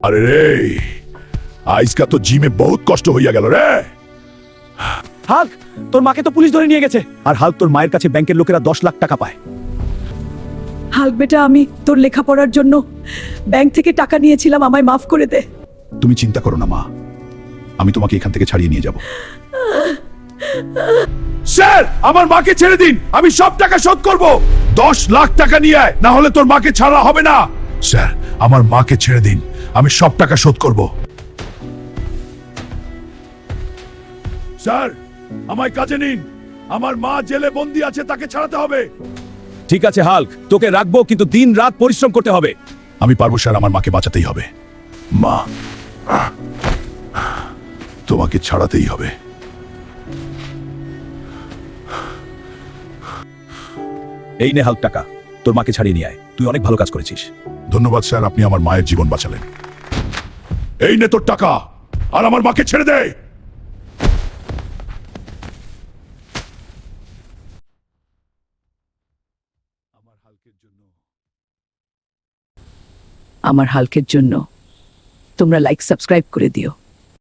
अरे रे आज का तो जी में बहुत कष्ट হইয়া গেল রে। হাল্ক, তোর মাকে তো পুলিশ ধরে নিয়ে গেছে। আর হাল্ক তোর মায়ের কাছে ব্যাংকের লোকেরা 10 লাখ টাকা পায়। হাল্ক বেটা, আমি তোর লেখাপড়ার জন্য ব্যাংক থেকে টাকা নিয়েছিলাম, আমায় মাফ করে দে। তুমি চিন্তা করো না মা, আমি তোমাকে এখান থেকে ছাড়িয়ে নিয়ে যাব। স্যার, আমার মাকে ছেড়ে দিন, আমি সব টাকা শোধ করব। 10 লাখ টাকা নিয়ে আয়, না হলে তোর মাকে ছাড়া হবে না। স্যার, আমার মাকে ছেড়ে দিন, আমি সব টাকা শোধ করব। স্যার, আমায় কাজে নিন, আমার মা জেলে বন্দী আছে, তাকে ছাড়াতে হবে। ঠিক আছে হাল্ক, তোকে রাখবো, কিন্তু দিন রাত পরিশ্রম করতে হবে। আমি পারবো স্যার, আমার মাকে বাঁচাতেই হবে। মা, তোমাকে ছাড়াতেই হবে। এই নে হাল্ক টাকা, তোর মাকে ছাড়িয়ে নিয়ে আয়, তুই অনেক ভালো কাজ করেছিস। ধন্যবাদ স্যার, আপনি আমার মায়ের জীবন বাঁচালেন। এই নে তোর টাকা, আর আমার মাকে ছেড়ে দে। আমার হাল্কের জন্য তোমরা লাইক সাবস্ক্রাইব করে দিও।